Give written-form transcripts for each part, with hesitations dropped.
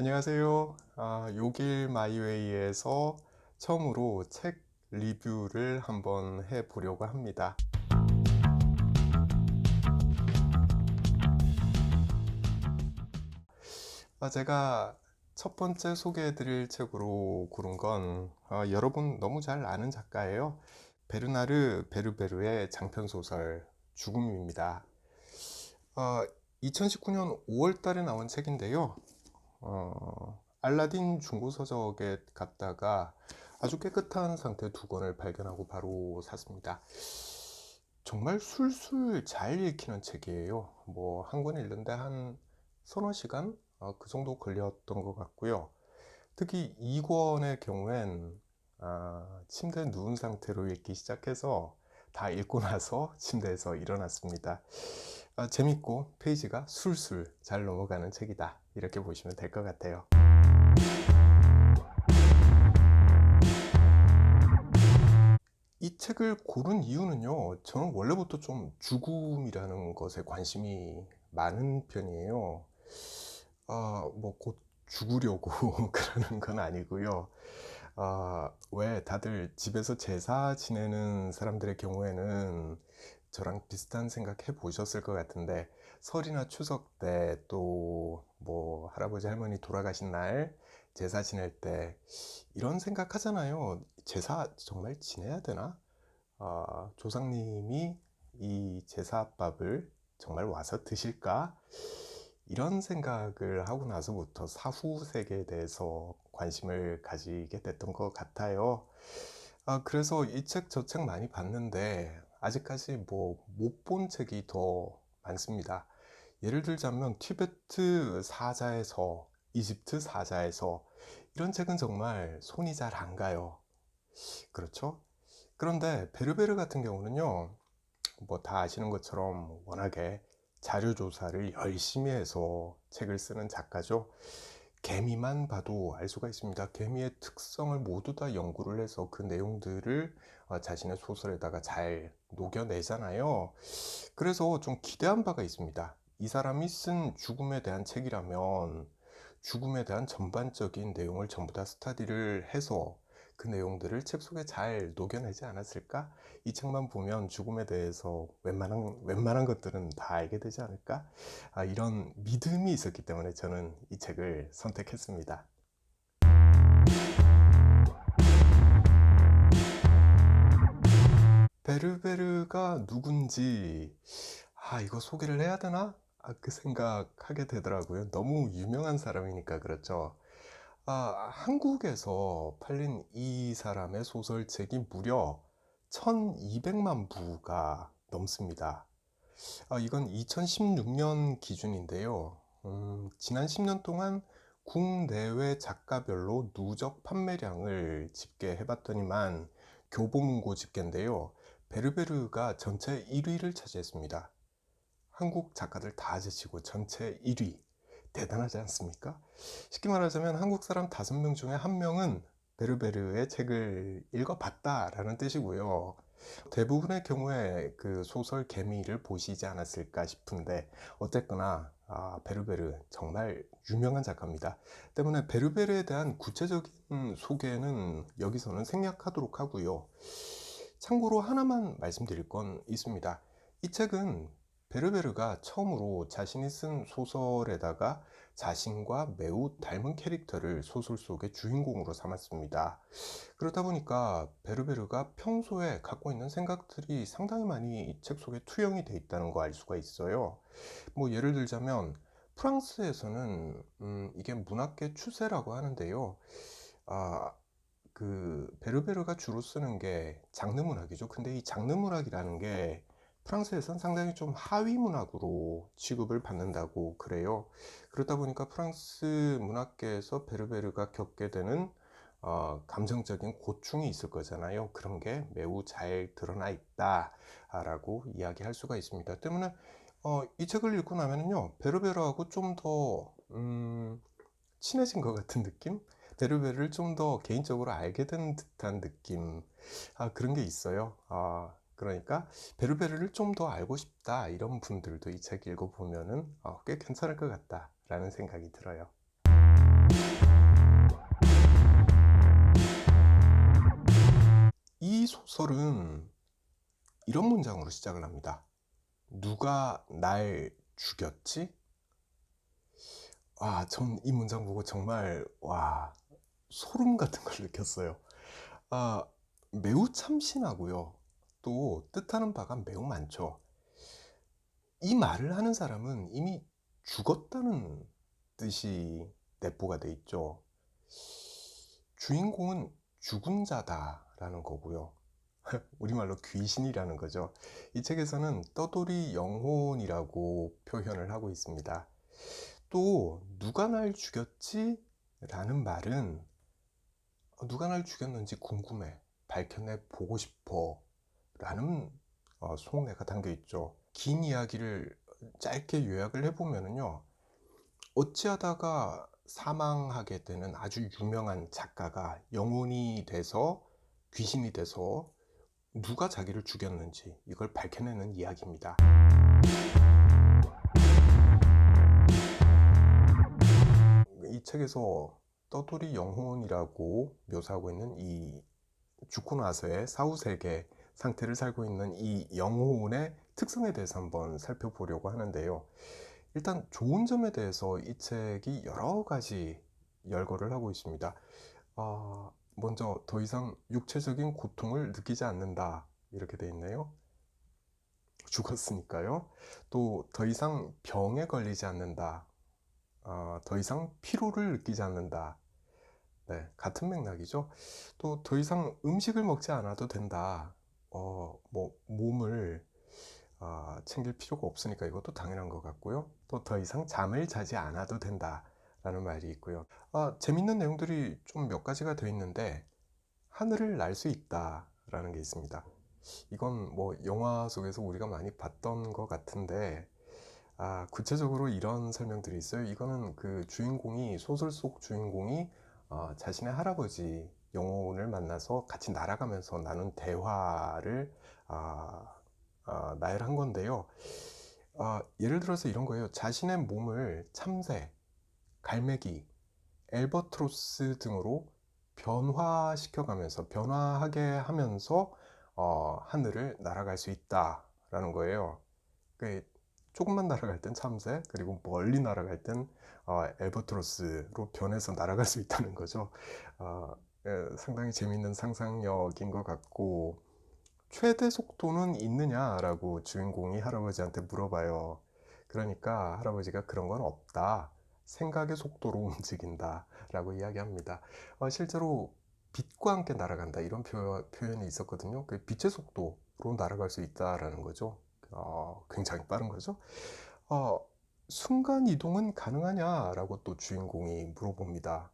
안녕하세요. 요길 마이웨이에서 처음으로 책 리뷰를 한번 해보려고 합니다. 제가 첫 번째 소개해드릴 책으로 고른 건 여러분 너무 잘 아는 작가예요. 베르나르 베르베르의 장편소설 죽음입니다. 2019년 5월 달에 나온 책인데요. 알라딘 중고서적에 갔다가 아주 깨끗한 상태 두 권을 발견하고 바로 샀습니다. 정말 술술 잘 읽히는 책이에요. 뭐 한 권 읽는데 한 서너 시간 그 정도 걸렸던 것 같고요. 특히 2권의 경우엔 침대에 누운 상태로 읽기 시작해서 다 읽고 나서 침대에서 일어났습니다. 재밌고 페이지가 술술 잘 넘어가는 책이다, 이렇게 보시면 될 것 같아요. 이 책을 고른 이유는요, 저는 원래부터 좀 죽음이라는 것에 관심이 많은 편이에요. 뭐 곧 죽으려고 그러는 건 아니고요. 왜 다들 집에서 제사 지내는 사람들의 경우에는 저랑 비슷한 생각 해 보셨을 것 같은데, 설이나 추석 때 또 뭐 할아버지 할머니 돌아가신 날 제사 지낼 때 이런 생각 하잖아요. 제사 정말 지내야 되나? 조상님이 이 제사밥을 정말 와서 드실까? 이런 생각을 하고 나서부터 사후 세계에 대해서 관심을 가지게 됐던 것 같아요. 그래서 이 책 저 책 많이 봤는데 아직까지 뭐 못 본 책이 더 많습니다. 예를 들자면 티베트 사자에서, 이집트 사자에서, 이런 책은 정말 손이 잘 안 가요. 그렇죠? 그런데 베르베르 같은 경우는요, 뭐 다 아시는 것처럼 워낙에 자료 조사를 열심히 해서 책을 쓰는 작가죠. 개미만 봐도 알 수가 있습니다. 개미의 특성을 모두 다 연구를 해서 그 내용들을 자신의 소설에다가 잘 녹여내잖아요. 그래서 좀 기대한 바가 있습니다. 이 사람이 쓴 죽음에 대한 책이라면 죽음에 대한 전반적인 내용을 전부 다 스터디를 해서 그 내용들을 책 속에 잘 녹여내지 않았을까? 이 책만 보면 죽음에 대해서 웬만한 것들은 다 알게 되지 않을까? 이런 믿음이 있었기 때문에 저는 이 책을 선택했습니다. 베르베르가 누군지, 이거 소개를 해야 되나? 그 생각하게 되더라고요. 너무 유명한 사람이니까 그렇죠. 한국에서 팔린 이 사람의 소설책이 무려 1200만 부가 넘습니다. 이건 2016년 기준인데요. 지난 10년 동안 국내외 작가별로 누적 판매량을 집계해 봤더니만 교보문고 집계인데요. 베르베르가 전체 1위를 차지했습니다. 한국 작가들 다 제치고 전체 1위. 대단하지 않습니까? 쉽게 말하자면 한국 사람 5명 중에 1명은 베르베르의 책을 읽어봤다라는 뜻이고요. 대부분의 경우에 그 소설 개미를 보시지 않았을까 싶은데, 어쨌거나 베르베르 정말 유명한 작가입니다. 때문에 베르베르에 대한 구체적인 소개는 여기서는 생략하도록 하고요. 참고로 하나만 말씀드릴 건 있습니다. 이 책은 베르베르가 처음으로 자신이 쓴 소설에다가 자신과 매우 닮은 캐릭터를 소설 속의 주인공으로 삼았습니다. 그러다 보니까 베르베르가 평소에 갖고 있는 생각들이 상당히 많이 책 속에 투영이 돼 있다는 거 알 수가 있어요. 뭐 예를 들자면 프랑스에서는 이게 문학계 추세라고 하는데요. 아, 그 베르베르가 주로 쓰는 게 장르 문학이죠. 근데 이 장르 문학이라는 게 프랑스에선 상당히 좀 하위 문학으로 취급을 받는다고 그래요. 그러다 보니까 프랑스 문학계에서 베르베르가 겪게 되는 감정적인 고충이 있을 거잖아요. 그런 게 매우 잘 드러나 있다라고 이야기할 수가 있습니다. 때문에 이 책을 읽고 나면은요, 베르베르하고 좀 더 친해진 것 같은 느낌? 베르베르를 좀 더 개인적으로 알게 된 듯한 느낌, 그런 게 있어요. 그러니까 베르베르를 좀 더 알고 싶다, 이런 분들도 이 책 읽어보면은 꽤 괜찮을 것 같다라는 생각이 들어요. 이 소설은 이런 문장으로 시작을 합니다. 누가 날 죽였지? 전 이 문장 보고 정말 소름 같은 걸 느꼈어요. 아, 매우 참신하고요. 또 뜻하는 바가 매우 많죠. 이 말을 하는 사람은 이미 죽었다는 뜻이 내포가 돼 있죠. 주인공은 죽은 자다라는 거고요. 우리말로 귀신이라는 거죠. 이 책에서는 떠돌이 영혼이라고 표현을 하고 있습니다. 또 누가 날 죽였지? 라는 말은 누가 날 죽였는지 궁금해, 밝혀내 보고 싶어 라는 속내가 담겨 있죠. 긴 이야기를 짧게 요약을 해보면요, 어찌하다가 사망하게 되는 아주 유명한 작가가 영혼이 돼서, 귀신이 돼서 누가 자기를 죽였는지 이걸 밝혀내는 이야기입니다. 이 책에서 떠돌이 영혼이라고 묘사하고 있는 이 죽고 나서의 사후세계 상태를 살고 있는 이 영혼의 특성에 대해서 한번 살펴보려고 하는데요. 일단 좋은 점에 대해서 이 책이 여러 가지 열거를 하고 있습니다. 먼저 더 이상 육체적인 고통을 느끼지 않는다, 이렇게 돼 있네요. 죽었으니까요. 또 더 이상 병에 걸리지 않는다, 더 이상 피로를 느끼지 않는다. 네, 같은 맥락이죠. 또 더 이상 음식을 먹지 않아도 된다. 몸을 챙길 필요가 없으니까 이것도 당연한 것 같고요. 또 더 이상 잠을 자지 않아도 된다라는 말이 있고요. 재밌는 내용들이 좀 몇 가지가 되어 있는데, 하늘을 날 수 있다라는 게 있습니다. 이건 뭐 영화 속에서 우리가 많이 봤던 것 같은데, 구체적으로 이런 설명들이 있어요. 이거는 그 주인공이, 소설 속 주인공이 자신의 할아버지 영혼을 만나서 같이 날아가면서 나눈 대화를 나열한 건데요. 예를 들어서 이런 거예요. 자신의 몸을 참새, 갈매기, 엘버트로스 등으로 변화하게 하면서 하늘을 날아갈 수 있다라는 거예요. 그 조금만 날아갈 땐 참새, 그리고 멀리 날아갈 땐 엘버트로스로 변해서 날아갈 수 있다는 거죠. 상당히 재밌는 상상력인 것 같고, 최대 속도는 있느냐라고 주인공이 할아버지한테 물어봐요. 그러니까 할아버지가 그런 건 없다, 생각의 속도로 움직인다 라고 이야기합니다. 실제로 빛과 함께 날아간다, 이런 표현이 있었거든요. 그 빛의 속도로 날아갈 수 있다라는 거죠. 굉장히 빠른 거죠. 순간 이동은 가능하냐라고 또 주인공이 물어봅니다.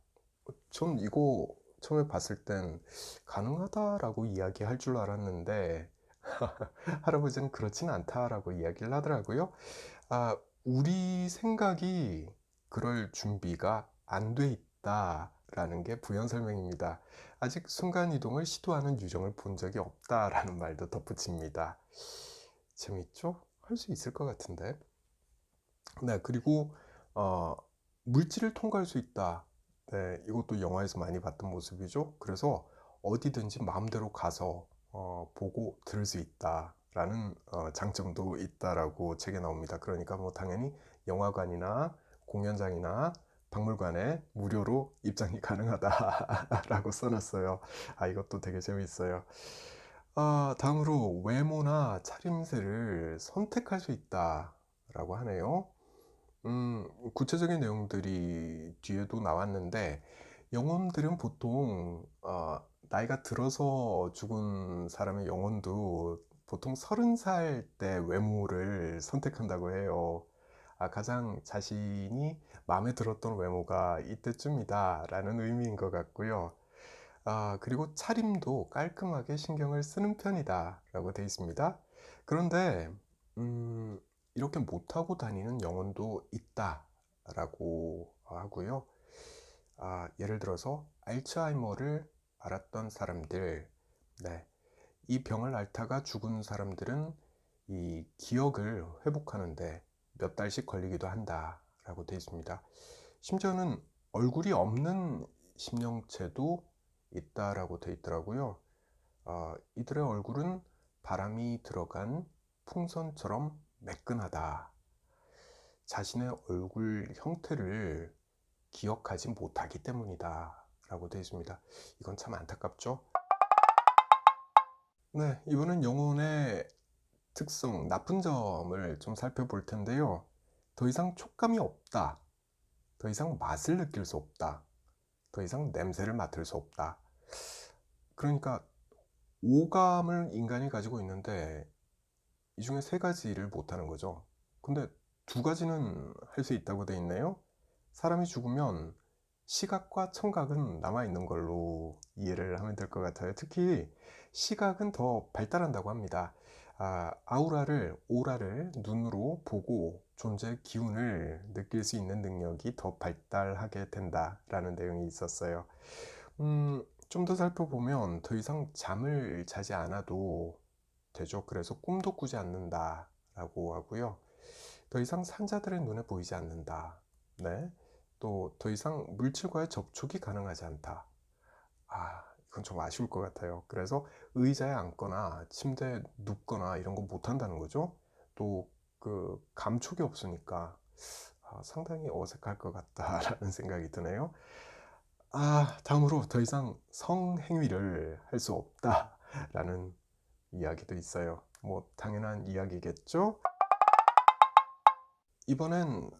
전 이거 처음에 봤을 땐 가능하다라고 이야기할 줄 알았는데, 할아버지는 그렇진 않다라고 이야기를 하더라고요. 우리 생각이 그럴 준비가 안 돼 있다라는 게 부연 설명입니다. 아직 순간이동을 시도하는 유정을 본 적이 없다라는 말도 덧붙입니다. 재밌죠? 할 수 있을 것 같은데. 네, 그리고 물질을 통과할 수 있다. 네, 이것도 영화에서 많이 봤던 모습이죠. 그래서 어디든지 마음대로 가서 보고 들을 수 있다라는 장점도 있다라고 책에 나옵니다. 그러니까 뭐 당연히 영화관이나 공연장이나 박물관에 무료로 입장이 가능하다라고 써놨어요. 이것도 되게 재밌어요. 다음으로 외모나 차림새를 선택할 수 있다라고 하네요. 구체적인 내용들이 뒤에도 나왔는데, 영혼들은 보통 나이가 들어서 죽은 사람의 영혼도 보통 30살 때 외모를 선택한다고 해요. 가장 자신이 마음에 들었던 외모가 이때쯤이다 라는 의미인 것 같고요. 그리고 차림도 깔끔하게 신경을 쓰는 편이다 라고 되어 있습니다. 그런데 이렇게 못하고 다니는 영혼도 있다라고 하고요. 예를 들어서 알츠하이머를 앓았던 사람들, 네, 이 병을 앓다가 죽은 사람들은 이 기억을 회복하는데 몇 달씩 걸리기도 한다라고 되어 있습니다. 심지어는 얼굴이 없는 심령체도 있다라고 되어 있더라고요. 이들의 얼굴은 바람이 들어간 풍선처럼 매끈하다. 자신의 얼굴 형태를 기억하지 못하기 때문이다 라고 되어 있습니다. 이건 참 안타깝죠? 네, 이번엔 영혼의 특성, 나쁜 점을 좀 살펴볼 텐데요. 더 이상 촉감이 없다. 더 이상 맛을 느낄 수 없다. 더 이상 냄새를 맡을 수 없다. 그러니까 오감을 인간이 가지고 있는데 이 중에 세 가지를 못하는 거죠. 근데 두 가지는 할 수 있다고 돼 있네요. 사람이 죽으면 시각과 청각은 남아있는 걸로 이해를 하면 될 것 같아요. 특히 시각은 더 발달한다고 합니다. 오라를 눈으로 보고 존재의 기운을 느낄 수 있는 능력이 더 발달하게 된다라는 내용이 있었어요. 좀 더 살펴보면 더 이상 잠을 자지 않아도 되죠. 그래서 꿈도 꾸지 않는다 라고 하고요. 더 이상 산자들의 눈에 보이지 않는다. 네. 또 더 이상 물질과의 접촉이 가능하지 않다. 이건 좀 아쉬울 것 같아요. 그래서 의자에 앉거나 침대에 눕거나 이런 거 못 한다는 거죠. 또 그 감촉이 없으니까 상당히 어색할 것 같다라는 생각이 드네요. 다음으로 더 이상 성행위를 할 수 없다라는 이야기도 있어요. 뭐 당연한 이야기겠죠? 이번엔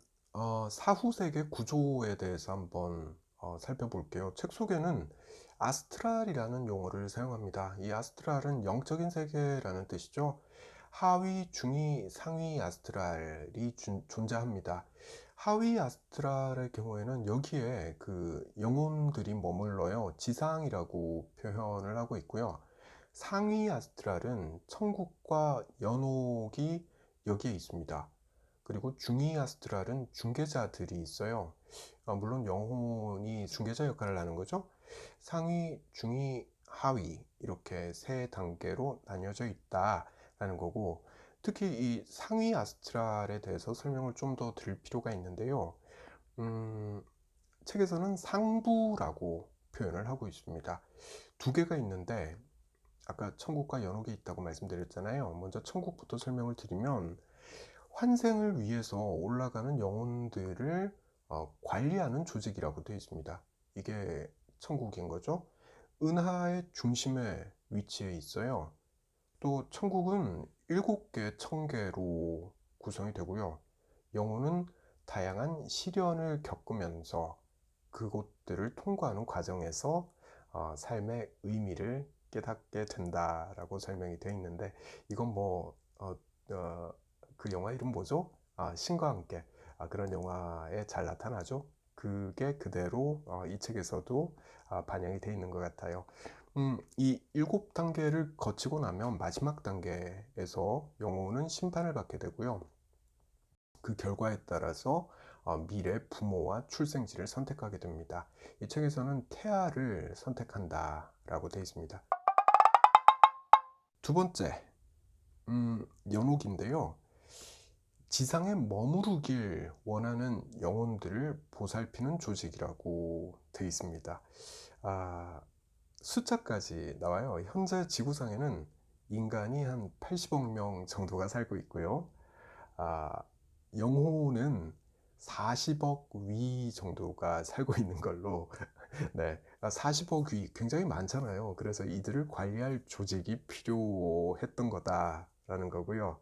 사후세계 구조에 대해서 한번 살펴볼게요. 책 속에는 아스트랄이라는 용어를 사용합니다. 이 아스트랄은 영적인 세계라는 뜻이죠. 하위, 중위, 상위 아스트랄이 존재합니다. 하위 아스트랄의 경우에는 여기에 그 영혼들이 머물러요. 지상이라고 표현을 하고 있고요. 상위 아스트랄은 천국과 연옥이 여기에 있습니다. 그리고 중위 아스트랄은 중개자들이 있어요. 물론 영혼이 중개자 역할을 하는 거죠. 상위, 중위, 하위 이렇게 세 단계로 나뉘어져 있다라는 거고, 특히 이 상위 아스트랄에 대해서 설명을 좀 더 드릴 필요가 있는데요. 책에서는 상부라고 표현을 하고 있습니다. 두 개가 있는데 아까 천국과 연옥이 있다고 말씀드렸잖아요. 먼저 천국부터 설명을 드리면 환생을 위해서 올라가는 영혼들을 관리하는 조직이라고 되어 있습니다. 이게 천국인 거죠. 은하의 중심에 위치해 있어요. 또 천국은 7개 천계로 구성이 되고요. 영혼은 다양한 시련을 겪으면서 그곳들을 통과하는 과정에서 삶의 의미를 깨닫게 된다라고 설명이 되어 있는데, 이건 그 영화 이름 뭐죠? 신과 함께, 그런 영화에 잘 나타나죠. 그게 그대로 이 책에서도 반영이 되어 있는 것 같아요. 이 7단계를 거치고 나면 마지막 단계에서 영혼은 심판을 받게 되고요. 그 결과에 따라서 미래 부모와 출생지를 선택하게 됩니다. 이 책에서는 태아를 선택한다 라고 되어 있습니다. 두 번째, 연옥인데요. 지상에 머무르길 원하는 영혼들을 보살피는 조직이라고 되어 있습니다. 숫자까지 나와요. 현재 지구상에는 인간이 한 80억 명 정도가 살고 있고요. 아, 영호는 40억 위 정도가 살고 있는 걸로. 네, 40억 위 굉장히 많잖아요. 그래서 이들을 관리할 조직이 필요했던 거다라는 거고요.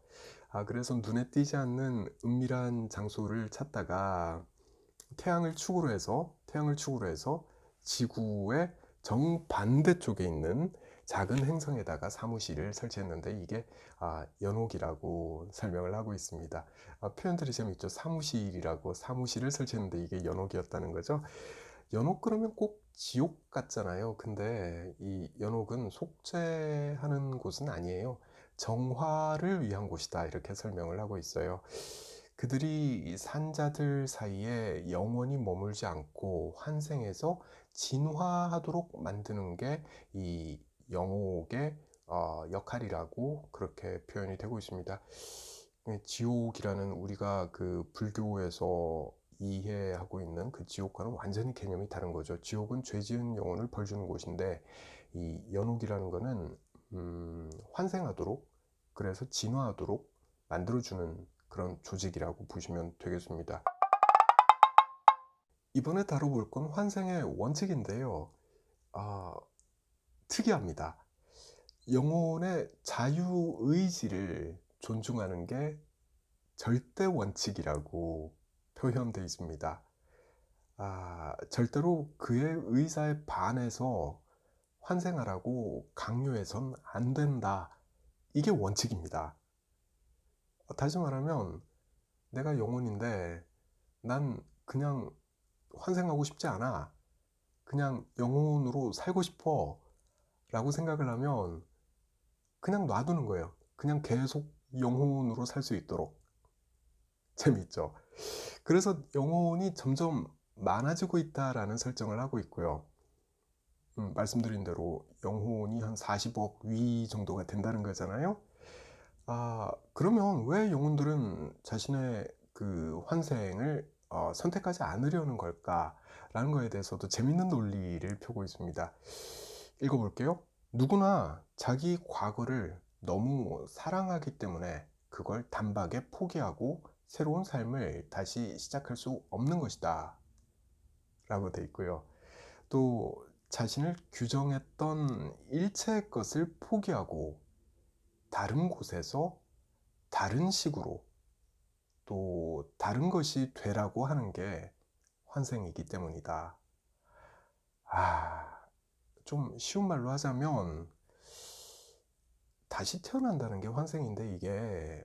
그래서 눈에 띄지 않는 은밀한 장소를 찾다가 태양을 축으로 해서 지구의 정반대 쪽에 있는 작은 행성에다가 사무실을 설치했는데, 이게 연옥이라고 설명을 하고 있습니다. 표현들이 재밌죠. 사무실을 설치했는데 이게 연옥이었다는 거죠. 연옥 그러면 꼭 지옥 같잖아요. 근데 이 연옥은 속죄하는 곳은 아니에요. 정화를 위한 곳이다, 이렇게 설명을 하고 있어요. 그들이 산자들 사이에 영원히 머물지 않고 환생해서 진화하도록 만드는 게 이 영옥의 역할이라고 그렇게 표현이 되고 있습니다. 지옥이라는 우리가 그 불교에서 이해하고 있는 그 지옥과는 완전히 개념이 다른 거죠. 지옥은 죄 지은 영혼을 벌 주는 곳인데, 이 연옥이라는 거는 환생하도록, 그래서 진화하도록 만들어주는 그런 조직이라고 보시면 되겠습니다. 이번에 다뤄볼 건 환생의 원칙인데요. 아, 특이합니다. 영혼의 자유의지를 존중하는 게 절대 원칙이라고 표현되어 있습니다. 절대로 그의 의사에 반해서 환생하라고 강요해선 안 된다. 이게 원칙입니다. 다시 말하면 내가 영혼인데 난 그냥 환생하고 싶지 않아. 그냥 영혼으로 살고 싶어. 라고 생각을 하면 그냥 놔두는 거예요. 그냥 계속 영혼으로 살 수 있도록. 재밌죠? 그래서 영혼이 점점 많아지고 있다라는 설정을 하고 있고요. 말씀드린 대로 영혼이 한 40억 위 정도가 된다는 거잖아요. 그러면 왜 영혼들은 자신의 그 환생을 선택하지 않으려는 걸까라는 거에 대해서도 재밌는 논리를 펴고 있습니다. 읽어볼게요. 누구나 자기 과거를 너무 사랑하기 때문에 그걸 단박에 포기하고 새로운 삶을 다시 시작할 수 없는 것이다 라고 돼 있고요. 또 자신을 규정했던 일체의 것을 포기하고 다른 곳에서 다른 식으로 또 다른 것이 되라고 하는 게 환생이기 때문이다. 좀 쉬운 말로 하자면 다시 태어난다는 게 환생인데, 이게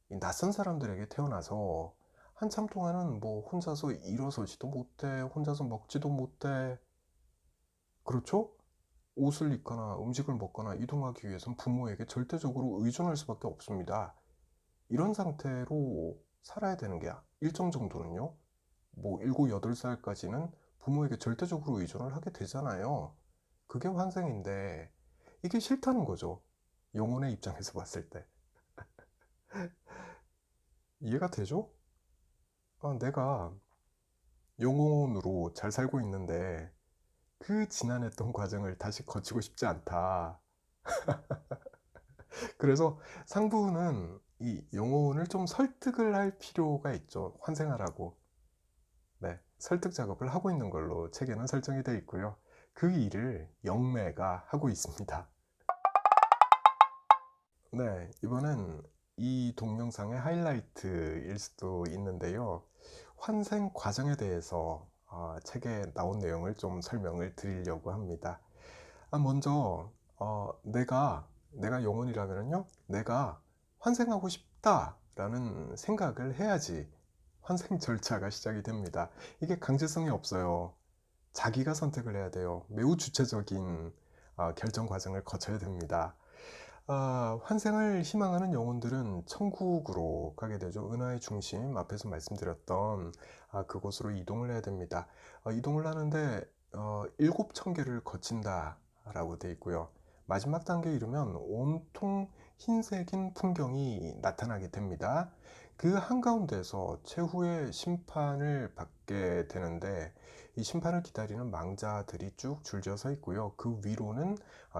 낯선 사람들에게 태어나서 한참 동안은 뭐 혼자서 일어서지도 못해, 혼자서 먹지도 못해. 그렇죠? 옷을 입거나 음식을 먹거나 이동하기 위해서는 부모에게 절대적으로 의존할 수밖에 없습니다. 이런 상태로 살아야 되는 게 일정 정도는요, 뭐 7, 8살까지는 부모에게 절대적으로 의존을 하게 되잖아요. 그게 환생인데 이게 싫다는 거죠. 영혼의 입장에서 봤을 때. 이해가 되죠? 내가 영혼으로 잘 살고 있는데 그 지난했던 과정을 다시 거치고 싶지 않다. 그래서 상부는 이 영혼을 좀 설득을 할 필요가 있죠. 환생하라고. 네, 설득 작업을 하고 있는 걸로 책에는 설정이 되어 있고요. 그 일을 영매가 하고 있습니다. 네, 이번엔 이 동영상의 하이라이트일 수도 있는데요. 환생 과정에 대해서 책에 나온 내용을 좀 설명을 드리려고 합니다. 먼저 내가 영혼이라면요, 내가 환생하고 싶다라는 생각을 해야지 환생 절차가 시작이 됩니다. 이게 강제성이 없어요. 자기가 선택을 해야 돼요. 매우 주체적인 결정 과정을 거쳐야 됩니다. 환생을 희망하는 영혼들은 천국으로 가게 되죠. 은하의 중심, 앞에서 말씀드렸던 그곳으로 이동을 해야 됩니다. 이동을 하는데 7,000개를 거친다 라고 되어 있고요. 마지막 단계에 이르면 온통 흰색인 풍경이 나타나게 됩니다. 그 한가운데서 최후의 심판을 받게 되는데, 이 심판을 기다리는 망자들이 쭉 줄지어 서 있고요. 그 위로는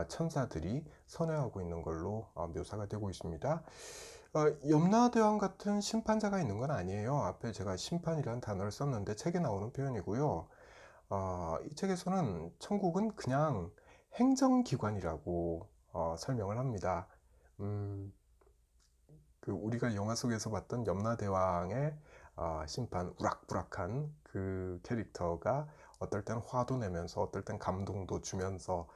천사들이 선회하고 있는 걸로 묘사가 되고 있습니다. 염라대왕 같은 심판자가 있는 건 아니에요. 앞에 제가 심판이라는 단어를 썼는데 책에 나오는 표현이고요. 이 책에서는 천국은 그냥 행정기관이라고 설명을 합니다. 우리가 영화 속에서 봤던 염라대왕의 심판, 우락부락한 그 캐릭터가 어떨 땐 화도 내면서 어떨 땐 감동도 주면서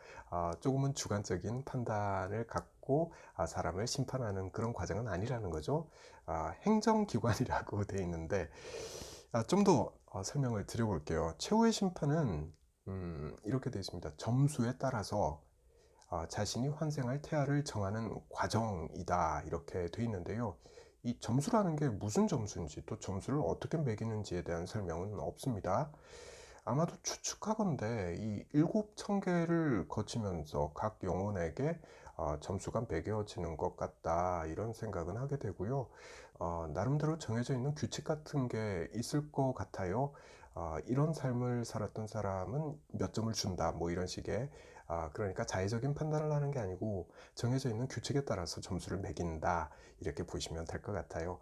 조금은 주관적인 판단을 갖고 사람을 심판하는 그런 과정은 아니라는 거죠. 행정기관이라고 되어 있는데, 좀 더 설명을 드려볼게요. 최후의 심판은 이렇게 되어 있습니다. 점수에 따라서 자신이 환생할 태아를 정하는 과정이다, 이렇게 되어 있는데요. 이 점수라는 게 무슨 점수인지, 또 점수를 어떻게 매기는지에 대한 설명은 없습니다. 아마도 추측하건대 이 7,000개를 거치면서 각 영혼에게 점수가 매겨지는 것 같다, 이런 생각은 하게 되고요. 나름대로 정해져 있는 규칙 같은 게 있을 것 같아요. 이런 삶을 살았던 사람은 몇 점을 준다, 뭐 이런 식의, 그러니까 자의적인 판단을 하는 게 아니고 정해져 있는 규칙에 따라서 점수를 매긴다, 이렇게 보시면 될 것 같아요.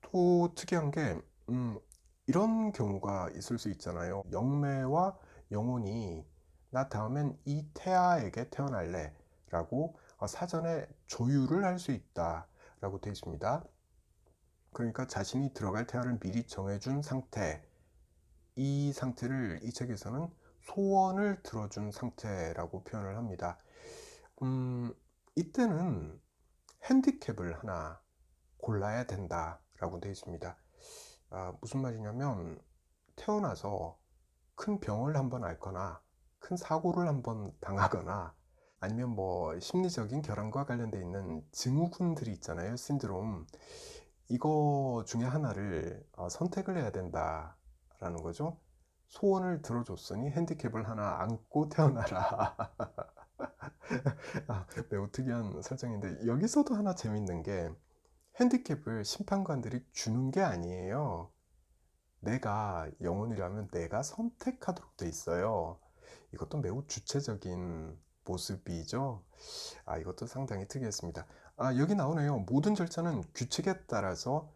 또 특이한 게 이런 경우가 있을 수 있잖아요. 영매와 영혼이 나 다음엔 이 태아에게 태어날래 라고 사전에 조율을 할 수 있다 라고 되어 있습니다. 그러니까 자신이 들어갈 태아를 미리 정해준 상태, 이 상태를 이 책에서는 소원을 들어준 상태라고 표현을 합니다. 이때는 핸디캡을 하나 골라야 된다 라고 되어 있습니다. 무슨 말이냐면 태어나서 큰 병을 한번 앓거나 큰 사고를 한번 당하거나 아니면 뭐 심리적인 결함과 관련돼 있는 증후군들이 있잖아요. 신드롬. 이거 중에 하나를 선택을 해야 된다라는 거죠. 소원을 들어줬으니 핸디캡을 하나 안고 태어나라. 매우 특이한 설정인데 여기서도 하나 재밌는 게 핸디캡을 심판관들이 주는 게 아니에요. 내가 영혼이라면 내가 선택하도록 돼 있어요. 이것도 매우 주체적인 모습이죠. 이것도 상당히 특이했습니다. 여기 나오네요. 모든 절차는 규칙에 따라서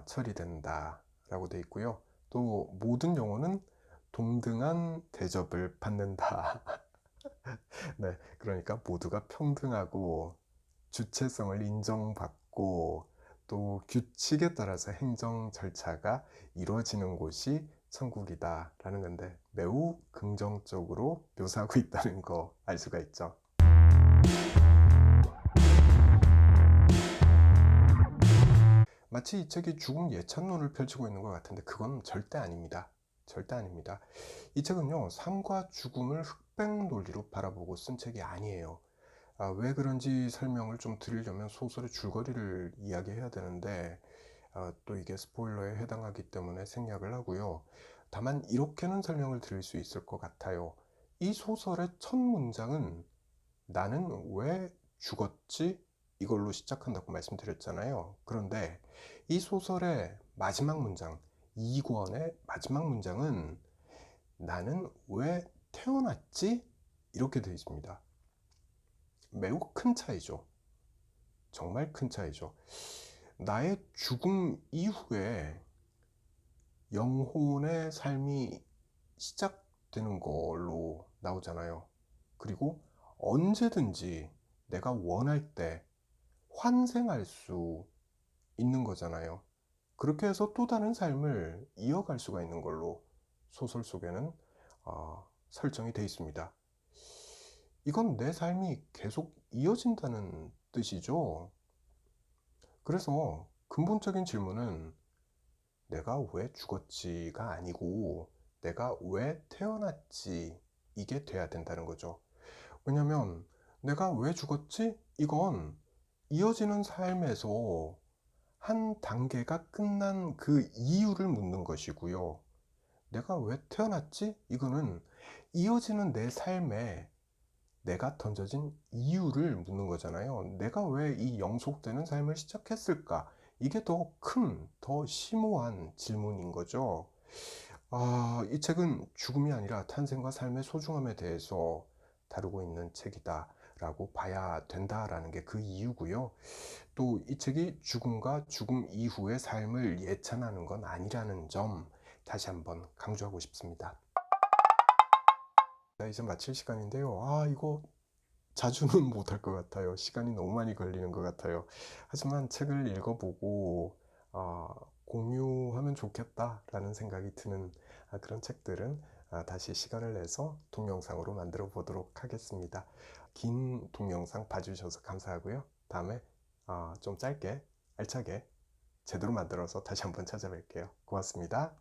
처리된다 라고 돼 있고요. 또 모든 영혼은 동등한 대접을 받는다. 네, 그러니까 모두가 평등하고 주체성을 인정받고 또 규칙에 따라서 행정 절차가 이루어지는 곳이 천국이다 라는 건데 매우 긍정적으로 묘사하고 있다는 거 알 수가 있죠. 마치 이 책이 죽음 예찬론을 펼치고 있는 것 같은데 그건 절대 아닙니다. 절대 아닙니다. 이 책은요, 삶과 죽음을 흑백 논리로 바라보고 쓴 책이 아니에요. 왜 그런지 설명을 좀 드리려면 소설의 줄거리를 이야기해야 되는데 또 이게 스포일러에 해당하기 때문에 생략을 하고요. 다만 이렇게는 설명을 드릴 수 있을 것 같아요. 이 소설의 첫 문장은 나는 왜 죽었지? 이걸로 시작한다고 말씀드렸잖아요. 그런데 이 소설의 마지막 문장, 2권의 마지막 문장은 나는 왜 태어났지? 이렇게 되어 있습니다. 매우 큰 차이죠. 정말 큰 차이죠. 나의 죽음 이후에 영혼의 삶이 시작되는 걸로 나오잖아요. 그리고 언제든지 내가 원할 때 환생할 수 있는 거잖아요. 그렇게 해서 또 다른 삶을 이어갈 수가 있는 걸로 소설 속에는 설정이 되어 있습니다. 이건 내 삶이 계속 이어진다는 뜻이죠. 그래서 근본적인 질문은 내가 왜 죽었지가 아니고 내가 왜 태어났지 이게 돼야 된다는 거죠. 왜냐면 내가 왜 죽었지? 이건 이어지는 삶에서 한 단계가 끝난 그 이유를 묻는 것이고요. 내가 왜 태어났지? 이거는 이어지는 내 삶에 내가 던져진 이유를 묻는 거잖아요. 내가 왜 이 영속되는 삶을 시작했을까? 이게 더 큰, 더 심오한 질문인 거죠. 이 책은 죽음이 아니라 탄생과 삶의 소중함에 대해서 다루고 있는 책이다 라고 봐야 된다라는 게 그 이유고요. 또 이 책이 죽음과 죽음 이후의 삶을 예찬하는 건 아니라는 점 다시 한번 강조하고 싶습니다. 이제 마칠 시간인데요. 이거 자주는 못할 것 같아요. 시간이 너무 많이 걸리는 것 같아요. 하지만 책을 읽어보고 공유하면 좋겠다라는 생각이 드는 그런 책들은 다시 시간을 내서 동영상으로 만들어 보도록 하겠습니다. 긴 동영상 봐주셔서 감사하고요. 다음에 좀 짧게, 알차게 제대로 만들어서 다시 한번 찾아뵐게요. 고맙습니다.